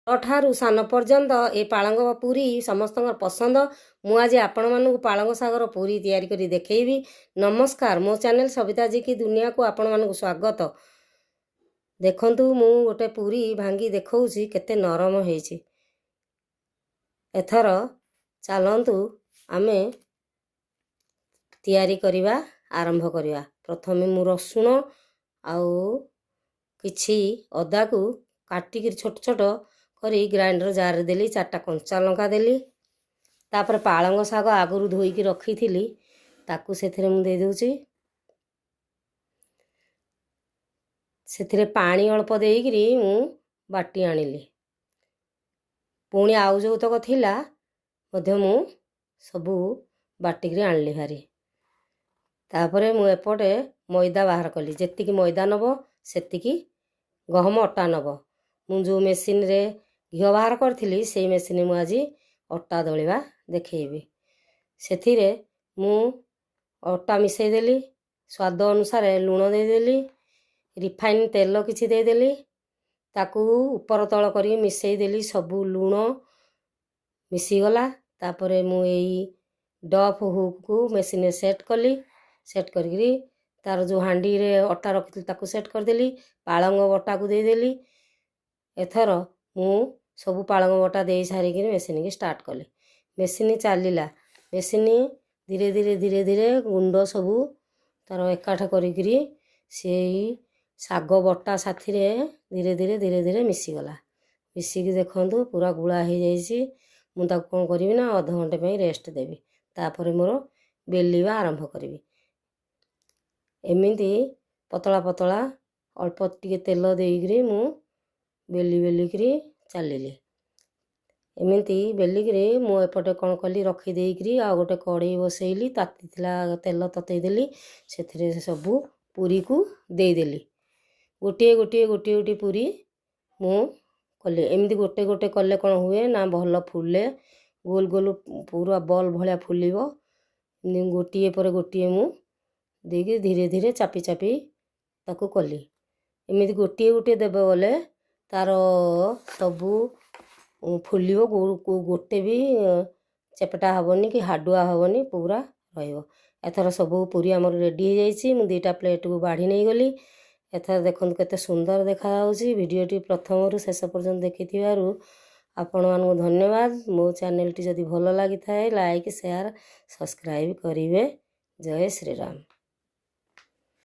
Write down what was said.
ଠାରୁ ସାନ ପର୍ଯ୍ୟନ୍ତ ଏ ପାଳଙ୍ଗ ପୁରୀ ସମସ୍ତଙ୍କର ପସନ୍ଦ। ମୁଁ ଆଜି ଆପଣମାନଙ୍କୁ ପାଳଙ୍ଗ ଶାଗର ପୁରୀ ତିଆରି କରି ଦେଖେଇବି। ନମସ୍କାର, ମୋ ଚ୍ୟାନେଲ ସବିତା ଜି କି ଦୁନିଆକୁ ଆପଣମାନଙ୍କୁ ସ୍ୱାଗତ। ଦେଖନ୍ତୁ ମୁଁ ଗୋଟେ ପୁରୀ ଭାଙ୍ଗି ଦେଖଉଛି କେତେ ନରମ ହେଇଛି। ଏଥର ଚାଲନ୍ତୁ ଆମେ ତିଆରି କରିବା ଆରମ୍ଭ କରିବା। ପ୍ରଥମେ ମୁଁ ରସୁଣ ଆଉ କିଛି ଅଦାକୁ କାଟିକିରି ଛୋଟ ଛୋଟ କରି ଗ୍ରାଇଣ୍ଡର ଜାରରେ ଦେଲି। 4ଟା କଞ୍ଚା ଲଙ୍କା ଦେଲି। ତାପରେ ପାଳଙ୍ଗ ଶାଗ ଆଗରୁ ଧୋଇକି ରଖିଥିଲି, ତାକୁ ସେଥିରେ ମୁଁ ଦେଇ ଦେଉଛି। ସେଥିରେ ପାଣି ଅଳ୍ପ ଦେଇକିରି ମୁଁ ବାଟି ଆଣିଲି। ପୁଣି ଆଉ ଯେଉଁତକ ଥିଲା ମଧ୍ୟ ମୁଁ ସବୁ ବାଟିକିରି ଆଣିଲି ଭାରି। ତାପରେ ମୁଁ ଏପଟେ ମଇଦା ବାହାର କଲି। ଯେତିକି ମଇଦା ନେବ ସେତିକି ଗହମ ଅଟା ନେବ। ମୁଁ ଯେଉଁ ମେସିନରେ ଘିଅ ବାହାର କରିଥିଲି ସେଇ ମେସିନରେ ମୁଁ ଆଜି ଅଟା ଦଳିବା ଦେଖେଇବି। ସେଥିରେ ମୁଁ ଅଟା ମିଶାଇ ଦେଲି। ସ୍ୱାଦ ଅନୁସାରେ ଲୁଣ ଦେଇଦେଲି। ରିଫାଇନ୍ ତେଲ କିଛି ଦେଇଦେଲି। ତାକୁ ଉପର ତଳ କରିକି ମିଶାଇ ଦେଲି। ସବୁ ଲୁଣ ମିଶିଗଲା। ତାପରେ ମୁଁ ଏଇ ଡଫ୍ ହୁକ୍କୁ ମେସିନରେ ସେଟ୍ କଲି। ସେଟ୍ କରିକିରି ତାର ଯେଉଁ ହାଣ୍ଡିରେ ଅଟା ରଖିଥିଲି ତାକୁ ସେଟ୍ କରିଦେଲି। ପାଳଙ୍ଗ ବଟାକୁ ଦେଇଦେଲି। ଏଥର ମୁଁ ସବୁ ପାଳଙ୍ଗ ବଟା ଦେଇ ସାରିକିରି ମେସିନକି ଷ୍ଟାର୍ଟ କଲି। ମେସିନ୍ ଚାଲିଲା। ମେସିନ୍ ଧୀରେ ଧୀରେ ଗୁଣ୍ଡ ସବୁ ତାର ଏକାଠ କରିକିରି ସେଇ ଶାଗ ବଟା ସାଥିରେ ଧୀରେ ଧୀରେ ମିଶିଗଲା। ମିଶିକି ଦେଖନ୍ତୁ ପୁରା ଗୁଳା ହେଇଯାଇଛି। ମୁଁ ତାକୁ କ'ଣ କରିବି ନା ଅଧଘଣ୍ଟେ ପାଇଁ ରେଷ୍ଟ ଦେବି। ତାପରେ ମୋର ବେଲିବା ଆରମ୍ଭ କରିବି। ଏମିତି ପତଳା ପତଳା ଅଳ୍ପ ଟିକେ ତେଲ ଦେଇକିରି ମୁଁ ବେଲିକିରି ଚାଲିଲି। ଏମିତି ବେଲିକିରି ମୁଁ ଏପଟେ କ'ଣ କଲି, ରଖିଦେଇକିରି ଆଉ ଗୋଟେ କଡ଼େଇ ବସେଇଲି। ତାତିଥିଲା ତେଲ ତତେଇ ଦେଲି। ସେଥିରେ ସବୁ ପୁରୀକୁ ଦେଇଦେଲି। ଗୋଟିଏ ପୁରୀ ମୁଁ କଲି। ଏମିତି ଗୋଟେ ଗୋଟେ କଲେ କ'ଣ ହୁଏ ନା ଭଲ ଫୁଲେ, ଗୋଲ ଗୋଲ ପୁରା ବଲ୍ ଭଳିଆ ଫୁଲିବ। ଗୋଟିଏ ପରେ ଗୋଟିଏ ମୁଁ ଦେଇକି ଧୀରେ ଧୀରେ ଚାପି ଚାପି ତାକୁ କଲି। ଏମିତି ଗୋଟିଏ ଦେବ ବୋଲେ ତାର ସବୁ ଫୁଲିବ। ଗୋଟେ ବି ଚେପଟା ହେବନି କି ହାଡ଼ୁଆ ହେବନି, ପୁରା ରହିବ। ଏଥର ସବୁ ପୁରୀ ଆମର ରେଡ଼ି ହେଇଯାଇଛି। ମୁଁ 2ଟା ପ୍ଲେଟ୍କୁ ବାଢ଼ି ନେଇଗଲି। ଏଥର ଦେଖନ୍ତୁ କେତେ ସୁନ୍ଦର ଦେଖାଯାଉଛି। ଭିଡ଼ିଓଟି ପ୍ରଥମରୁ ଶେଷ ପର୍ଯ୍ୟନ୍ତ ଦେଖିଥିବାରୁ ଆପଣମାନଙ୍କୁ ଧନ୍ୟବାଦ। ମୋ ଚ୍ୟାନେଲଟି ଯଦି ଭଲ ଲାଗିଥାଏ ଲାଇକ୍, ସେୟାର, ସବସ୍କ୍ରାଇବ୍ କରିବେ। ଜୟ ଶ୍ରୀରାମ।